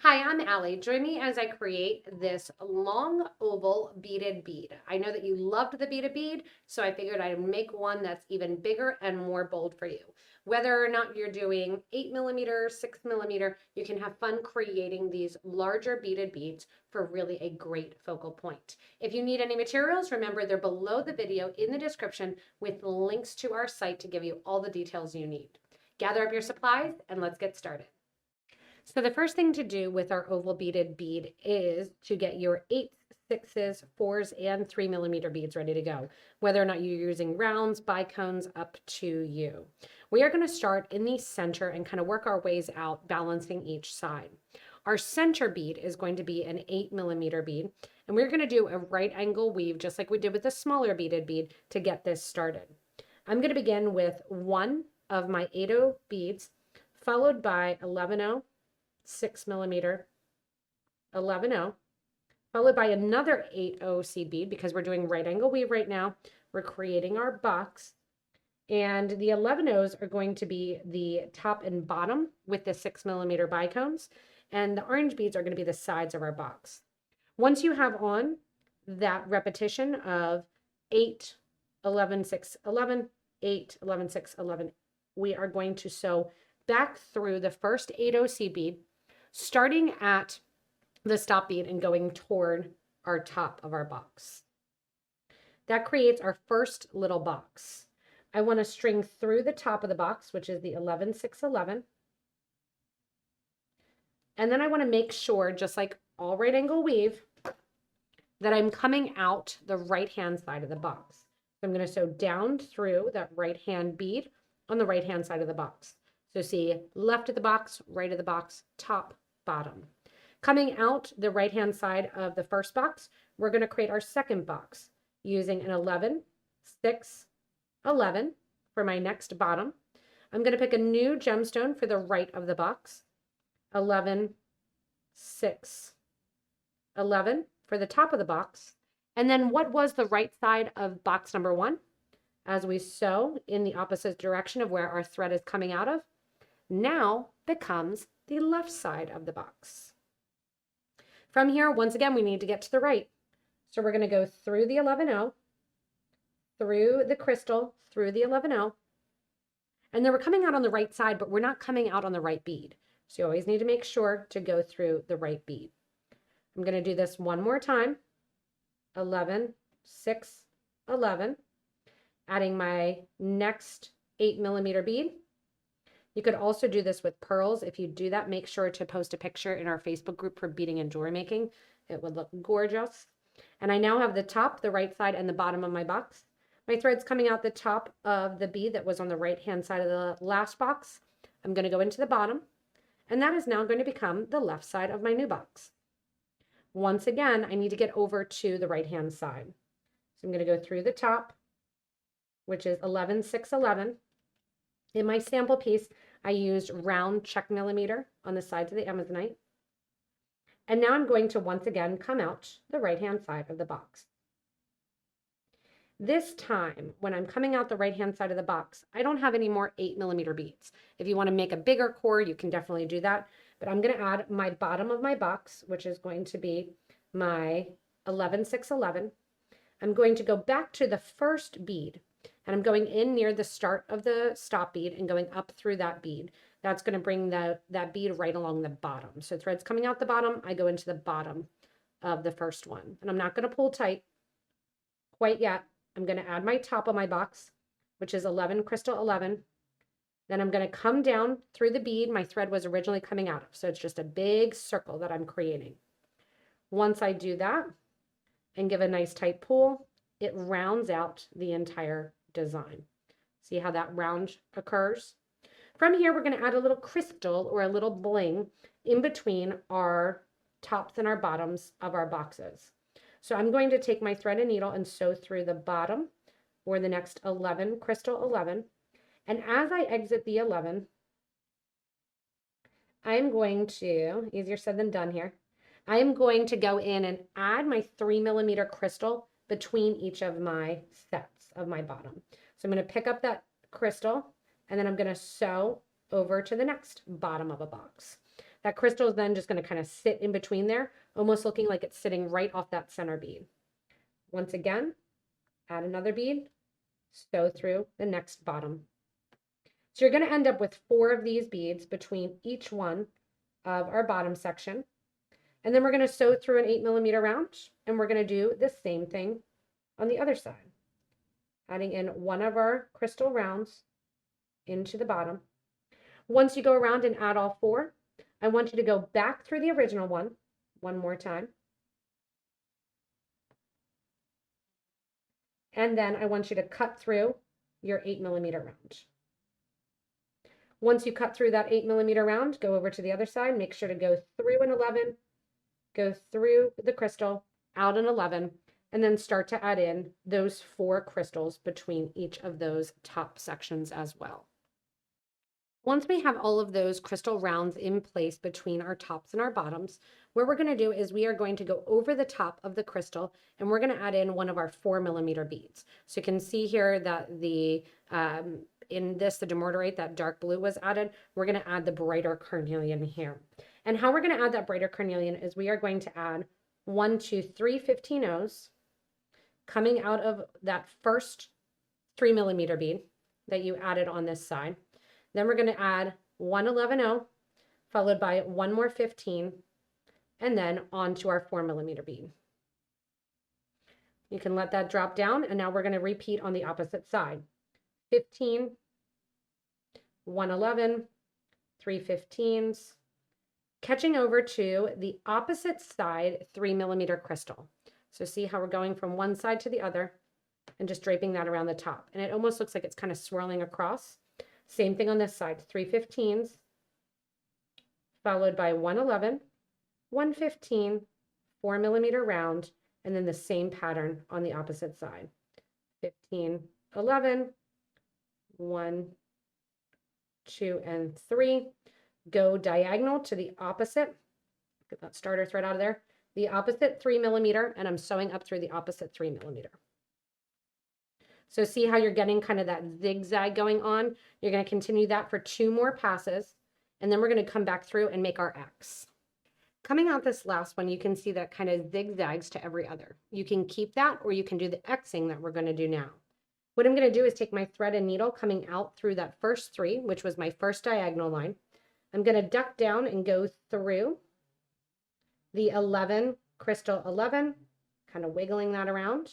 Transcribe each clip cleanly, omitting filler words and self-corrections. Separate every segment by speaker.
Speaker 1: Hi, I'm Allie. Join me as I create this long oval beaded bead. I know that you loved the beaded bead, so I figured I'd make one that's even bigger and more bold for you. Whether or not you're doing 8mm, 6mm, you can have fun creating these larger beaded beads for really a great focal point. If you need any materials, remember they're below the video in the description with links to our site to give you all the details you need. Gather up your supplies and let's get started. So the first thing to do with our oval beaded bead is to get your 8s, 6s, 4s, and 3mm beads ready to go. Whether or not you're using rounds, bicones, up to you. We are going to start in the center and kind of work our ways out, balancing each side. Our center bead is going to be an 8mm bead, and we're going to do a right angle weave just like we did with the smaller beaded bead to get this started. I'm going to begin with one of my 8/0 beads, followed by 11/0, 6mm, 11/0, followed by another 8/0 seed bead because we're doing right angle weave right now. We're creating our box, and the 11/0s are going to be the top and bottom with the 6mm bicones, and the orange beads are going to be the sides of our box. Once you have on that repetition of 8, 11, 6, 11, 8, 11, 6, 11, we are going to sew back through the first 8/0 seed bead, starting at the stop bead and going toward our top of our box. That creates our first little box. I want to string through the top of the box, which is the 11, 6, 11. And then I want to make sure, just like all right angle weave, that I'm coming out the right hand side of the box. So I'm going to sew down through that right hand bead on the right hand side of the box. So see, left of the box, right of the box, top, bottom. Coming out the right hand side of the first box, we're going to create our second box using an 11, 6, 11 for my next bottom. I'm going to pick a new gemstone for the right of the box, 11, 6, 11 for the top of the box. And then what was the right side of box number 1? As we sew in the opposite direction of where our thread is coming out of, now becomes the left side of the box. From here, once again, we need to get to the right. So we're going to go through the 11/0, through the crystal, through the 11/0. And then we're coming out on the right side, but we're not coming out on the right bead. So you always need to make sure to go through the right bead. I'm going to do this one more time. 11, 6, 11. Adding my next 8mm bead. You could also do this with pearls. If you do that, make sure to post a picture in our Facebook group for beading and jewelry making. It would look gorgeous. And I now have the top, the right side, and the bottom of my box. My thread's coming out the top of the bead that was on the right-hand side of the last box. I'm going to go into the bottom, and that is now going to become the left side of my new box. Once again, I need to get over to the right-hand side. So I'm going to go through the top, which is 11, 6, 11. In my sample piece, I used round Czech millimeter on the sides of the Amazonite. And now I'm going to once again come out the right-hand side of the box. This time, when I'm coming out the right-hand side of the box, I don't have any more 8mm beads. If you want to make a bigger core, you can definitely do that. But I'm going to add my bottom of my box, which is going to be my 11, 6, 11. I'm going to go back to the first bead. And I'm going in near the start of the stop bead and going up through that bead. That's going to bring that bead right along the bottom. So thread's coming out the bottom, I go into the bottom of the first one. And I'm not going to pull tight quite yet. I'm going to add my top of my box, which is 11, crystal 11. Then I'm going to come down through the bead my thread was originally coming out of. So it's just a big circle that I'm creating. Once I do that and give a nice tight pull, it rounds out the entire design. See how that round occurs? From here, we're going to add a little crystal or a little bling in between our tops and our bottoms of our boxes. So I'm going to take my thread and needle and sew through the bottom or the next 11, crystal 11. And as I exit the 11, I'm going to, easier said than done here, I am going to go in and add my 3mm crystal between each of my sets of my bottom. So I'm going to pick up that crystal and then I'm going to sew over to the next bottom of a box. That crystal is then just going to kind of sit in between there, almost looking like it's sitting right off that center bead. Once again, add another bead, sew through the next bottom. So you're going to end up with 4 of these beads between each one of our bottom section. And then we're going to sew through an 8mm round, and we're going to do the same thing on the other side. Adding in one of our crystal rounds into the bottom. Once you go around and add all 4, I want you to go back through the original one more time. And then I want you to cut through your 8mm round. Once you cut through that 8mm round, go over to the other side, make sure to go through an 11, go through the crystal, out an 11, and then start to add in those 4 crystals between each of those top sections as well. Once we have all of those crystal rounds in place between our tops and our bottoms, what we're going to do is we are going to go over the top of the crystal and we're going to add in one of our 4mm beads. So you can see here that the in this, the demortarite, that dark blue was added. We're going to add the brighter carnelian here. And how we're going to add that brighter carnelian is we are going to add 1, 2, 3 15-0s coming out of that first 3mm bead that you added on this side. Then we're going to add 1 11-0 followed by 1 more 15 and then onto our 4mm bead. You can let that drop down, and now we're going to repeat on the opposite side. 15, 1 11, 3 15s, catching over to the opposite side 3mm crystal. So see how we're going from one side to the other and just draping that around the top. And it almost looks like it's kind of swirling across. Same thing on this side, 3 15s, followed by 1 11, 1 15, 4mm round, and then the same pattern on the opposite side. 15, 11, 1, 2, and 3. Go diagonal to the opposite. Get that starter thread out of there. The opposite 3mm, and I'm sewing up through the opposite 3mm. So see how you're getting kind of that zigzag going on? You're going to continue that for 2 more passes, and then we're going to come back through and make our X. Coming out this last one, you can see that kind of zigzags to every other. You can keep that, or you can do the Xing that we're going to do now. What I'm going to do is take my thread and needle coming out through that first 3, which was my first diagonal line. I'm going to duck down and go through the 11, crystal 11, kind of wiggling that around.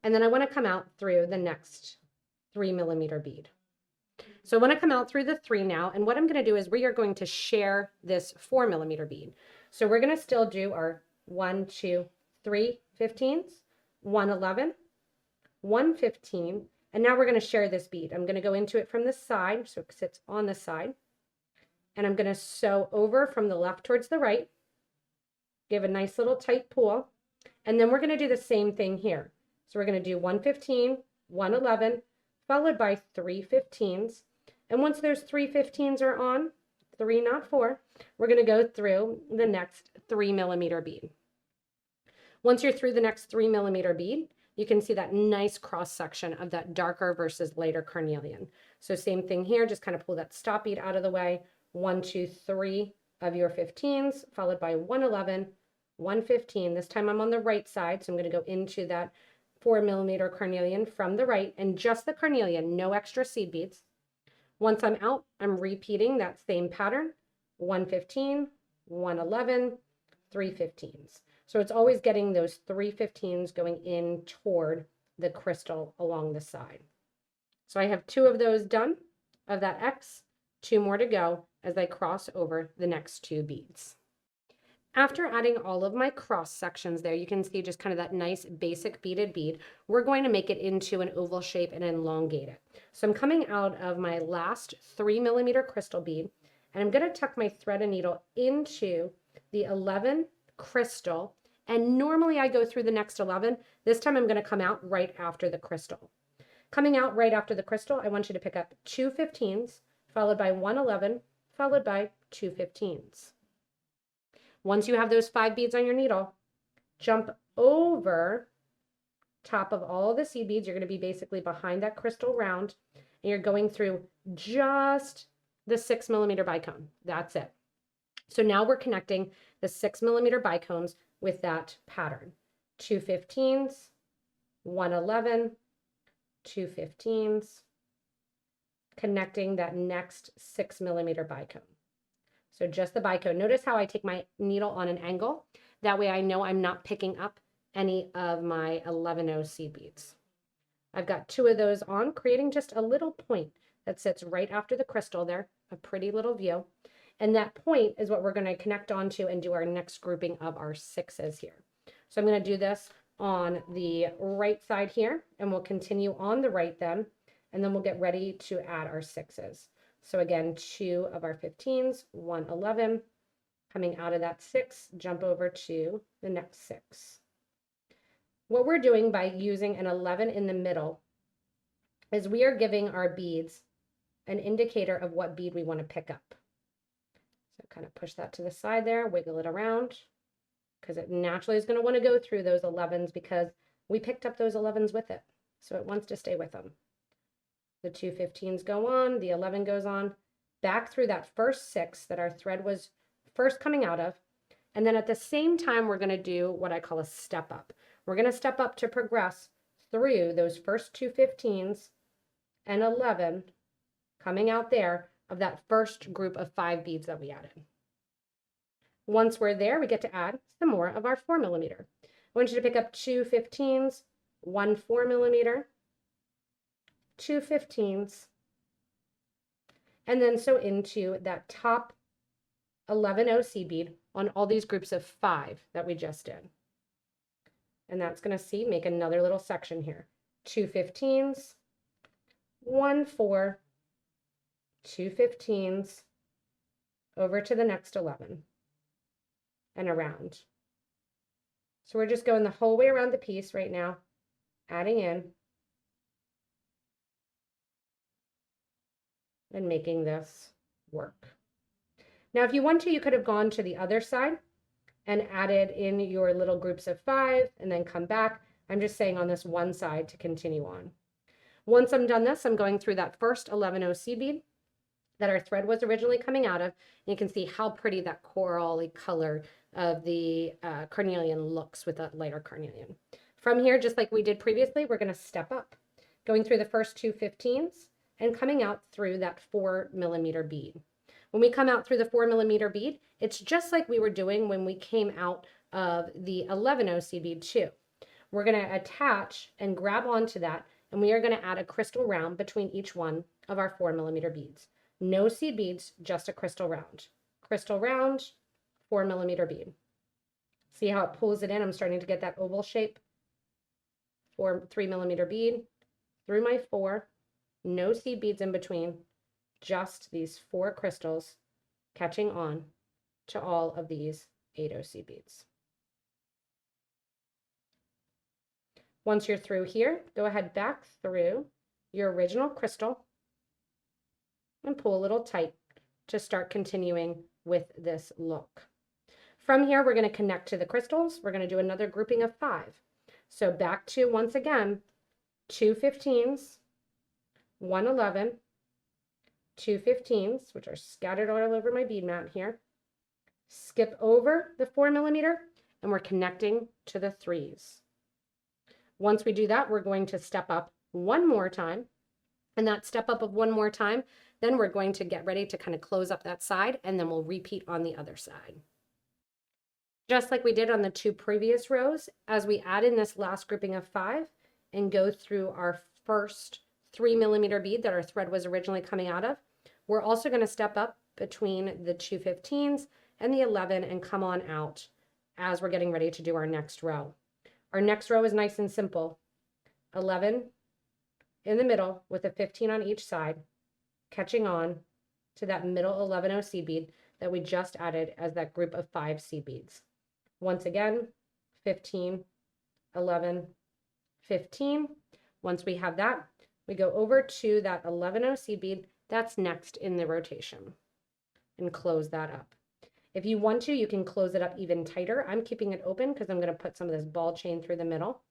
Speaker 1: And then I want to come out through the next 3mm bead. So I want to come out through the 3 now, and what I'm going to do is we are going to share this 4mm bead. So we're going to still do our 1, 2, 3 15s, 1 11, 1 15, and now we're going to share this bead. I'm going to go into it from the side, so it sits on the side, and I'm going to sew over from the left towards the right, give a nice little tight pull, and then we're going to do the same thing here. So we're going to do 1 15, 1 11, followed by 3 15s. And once those 3 15s are on, 3 not 4, we're going to go through the next 3mm bead. Once you're through the next 3mm bead, you can see that nice cross section of that darker versus lighter carnelian. So same thing here, just kind of pull that stop bead out of the way. 1 2 3 of your 15s, followed by 1 11, 1 15. This time I'm on the right side, so I'm going to go into that 4mm carnelian from the right, and just the carnelian, no extra seed beads. Once I'm out, I'm repeating that same pattern, 1 15, 1 11, 3 15s. So it's always getting those 3 15s going in toward the crystal along the side. So I have 2 of those done of that X, 2 more to go as I cross over the next 2 beads. After adding all of my cross sections there, you can see just kind of that nice basic beaded bead. We're going to make it into an oval shape and elongate it. So I'm coming out of my last 3mm crystal bead, and I'm going to tuck my thread and needle into the 11 crystal. And normally I go through the next 11. This time I'm going to come out right after the crystal. Coming out right after the crystal, I want you to pick up 2 15s, followed by 1 11, followed by 2 15s. Once you have those 5 beads on your needle, jump over top of all the seed beads. You're going to be basically behind that crystal round, and you're going through just the 6mm bicone. That's it. So now we're connecting the 6mm bicones with that pattern. 2 15s, 1 11, 2 15s, connecting that next 6mm bicone. So just the bicone. Notice how I take my needle on an angle. That way I know I'm not picking up any of my 11-0 seed beads. I've got 2 of those on, creating just a little point that sits right after the crystal there, a pretty little view. And that point is what we're going to connect onto and do our next grouping of our 6s here. So I'm going to do this on the right side here, and we'll continue on the right then, and then we'll get ready to add our 6s. So again, 2 of our 15s, 1 11, coming out of that 6, jump over to the next 6. What we're doing by using an 11 in the middle is we are giving our beads an indicator of what bead we want to pick up. So kind of push that to the side there, wiggle it around, because it naturally is going to want to go through those 11s because we picked up those 11s with it. So it wants to stay with them. The 2 15s go on, the 11 goes on, back through that first 6 that our thread was first coming out of. And then at the same time, we're going to do what I call a step up. We're going to step up to progress through those first 2 15s and 11 coming out there of that first group of 5 beads that we added. Once we're there, we get to add some more of our 4mm. I want you to pick up 2 15s, 1 4mm, 2 15s, and then sew into that top 11-0 seed bead on all these groups of 5 that we just did. And that's going to make another little section here. 2 15s, 1 4, 2 15s, over to the next 11, and around. So we're just going the whole way around the piece right now, adding in and making this work. Now, if you want to, you could have gone to the other side and added in your little groups of 5 and then come back. I'm just saying on this one side to continue on. Once I'm done this, I'm going through that first 11-0 seed bead that our thread was originally coming out of. And you can see how pretty that corally color of the carnelian looks with that lighter carnelian. From here, just like we did previously, we're going to step up, going through the first 2 15s and coming out through that 4mm bead. When we come out through the 4mm bead, it's just like we were doing when we came out of the 11-0 seed bead too. We're going to attach and grab onto that, and we are going to add a crystal round between each one of our 4mm beads. No seed beads, just a crystal round. Crystal round, 4mm bead. See how it pulls it in? I'm starting to get that oval shape. 3mm bead through my 4, no seed beads in between, just these 4 crystals catching on to all of these 8-0 seed beads. Once you're through here, go ahead back through your original crystal and pull a little tight to start continuing with this look. From here, we're going to connect to the crystals. We're going to do another grouping of 5. So back to, once again, 2 15s, 1 11, 2 15s, which are scattered all over my bead mat here. Skip over the 4mm, and we're connecting to the 3s. Once we do that, we're going to step up one more time. And that step up of one more time, then we're going to get ready to kind of close up that side, and then we'll repeat on the other side. Just like we did on the 2 previous rows, as we add in this last grouping of 5 and go through our first 3mm bead that our thread was originally coming out of, we're also going to step up between the 2 15s and the 11 and come on out as we're getting ready to do our next row. Our next row is nice and simple. 11 in the middle with a 15 on each side, catching on to that middle 11-0 seed bead that we just added as that group of 5 seed beads. Once again, 15, 11, 15. Once we have that, we go over to that 11-0 seed bead that's next in the rotation and close that up. If you want to, you can close it up even tighter. I'm keeping it open because I'm going to put some of this ball chain through the middle.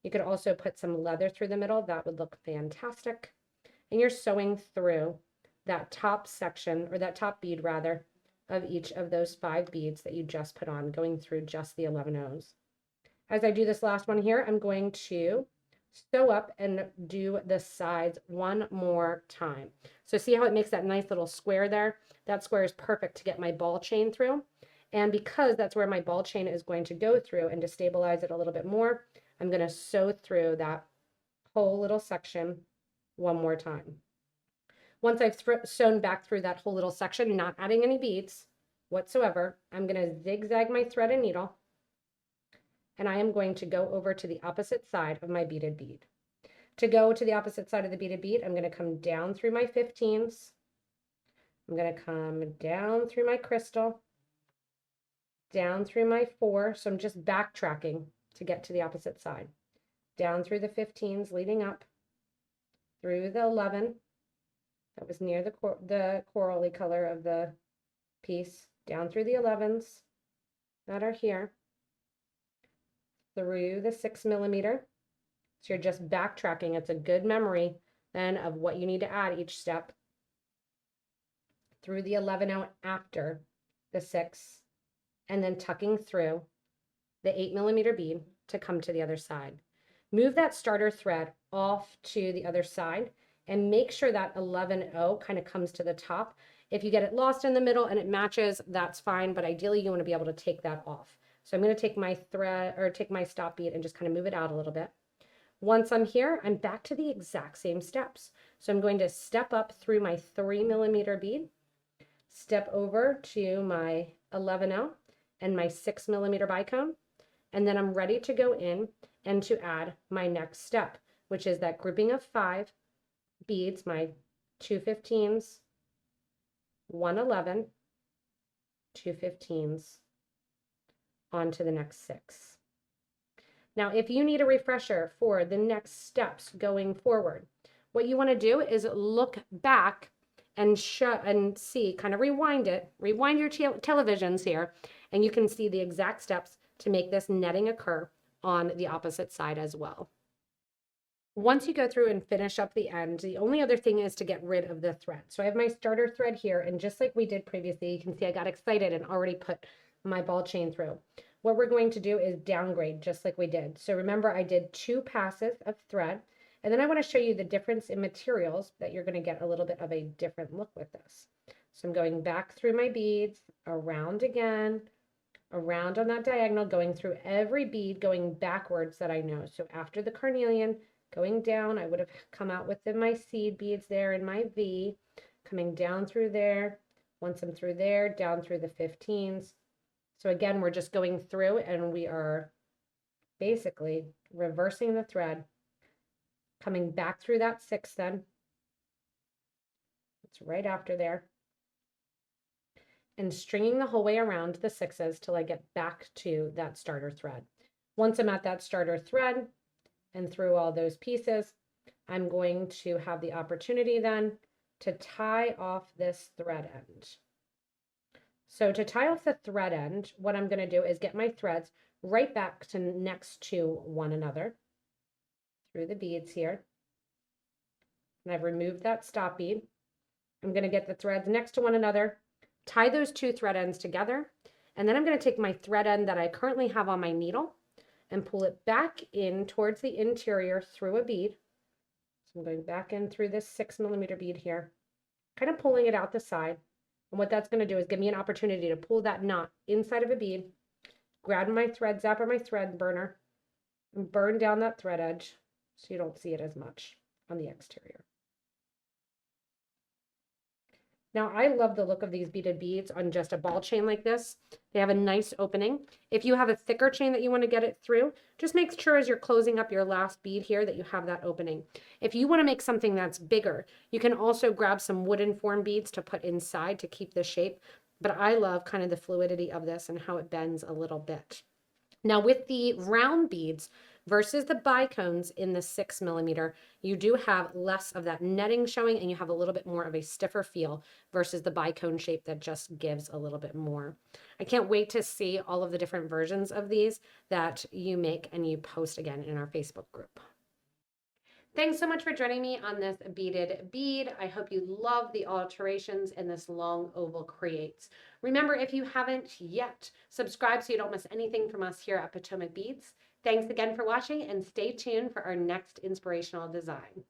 Speaker 1: You could also put some leather through the middle. That would look fantastic. And you're sewing through that top section, or that top bead rather, of each of those 5 beads that you just put on, going through just the 11 O's. As I do this last one here, I'm going to sew up and do the sides one more time. So see how it makes that nice little square there? That square is perfect to get my ball chain through. And because that's where my ball chain is going to go through, and to stabilize it a little bit more, I'm going to sew through that whole little section one more time. Once I've sewn back through that whole little section, not adding any beads whatsoever, I'm going to zigzag my thread and needle, and I am going to go over to the opposite side of my beaded bead. To go to the opposite side of the beaded bead, I'm going to come down through my 15s. I'm going to come down through my crystal, down through my 4. So I'm just backtracking to get to the opposite side. Down through the 15s, leading up through the 11. That was near the corally color of the piece. Down through the 11s that are here, through the 6 millimeter. So you're just backtracking. It's a good memory then of what you need to add each step. Through the 11 out after the 6, and then tucking through the 8 millimeter bead to come to the other side. Move that starter thread off to the other side and make sure that 11O kind of comes to the top. If you get it lost in the middle and it matches, that's fine, but ideally you want to be able to take that off. So I'm going to take my thread, or take my stop bead, and just kind of move it out a little bit. Once I'm here, I'm back to the exact same steps. So I'm going to step up through my 3 millimeter bead, step over to my 11O and my 6 millimeter bicone, and then I'm ready to go in and to add my next step, which is that grouping of 5 beads, my 2 15s, 1 11, 2 15s, on to the next 6. Now, if you need a refresher for the next steps going forward, what you want to do is look back and see, kind of rewind your televisions here, and you can see the exact steps to make this netting occur on the opposite side as well. Once you go through and finish up the end, the only other thing is to get rid of the thread. So I have my starter thread here, and just like we did previously, you can see I got excited and already put my ball chain through. What we're going to do is downgrade just like we did. So remember, I did 2 passes of thread, and then I want to show you the difference in materials that you're going to get a little bit of a different look with this. So I'm going back through my beads, around again, around on that diagonal, going through every bead, going backwards that I know. So after the carnelian, going down, I would have come out with my seed beads there in my V, coming down through there. Once I'm through there, down through the 15s. So again, we're just going through and we are basically reversing the thread, coming back through that 6 then. It's right after there. And stringing the whole way around the 6s till I get back to that starter thread. Once I'm at that starter thread and through all those pieces, I'm going to have the opportunity then to tie off this thread end. So to tie off the thread end, what I'm going to do is get my threads right back to next to one another through the beads here. And I've removed that stop bead. I'm going to get the threads next to one another, tie those 2 thread ends together, and then I'm going to take my thread end that I currently have on my needle and pull it back in towards the interior through a bead. So I'm going back in through this 6 millimeter bead here, kind of pulling it out the side. And what that's going to do is give me an opportunity to pull that knot inside of a bead, grab my thread zapper, my thread burner, and burn down that thread edge so you don't see it as much on the exterior. Now, I love the look of these beaded beads on just a ball chain like this. They have a nice opening. If you have a thicker chain that you want to get it through, just make sure as you're closing up your last bead here that you have that opening. If you want to make something that's bigger, you can also grab some wooden form beads to put inside to keep the shape. But I love kind of the fluidity of this and how it bends a little bit. Now with the round beads versus the bicones in the 6 millimeter, you do have less of that netting showing and you have a little bit more of a stiffer feel versus the bicone shape that just gives a little bit more. I can't wait to see all of the different versions of these that you make and you post again in our Facebook group. Thanks so much for joining me on this beaded bead. I hope you love the alterations in this long oval creates. Remember, if you haven't yet, subscribe so you don't miss anything from us here at Potomac Beads. Thanks again for watching and stay tuned for our next inspirational design.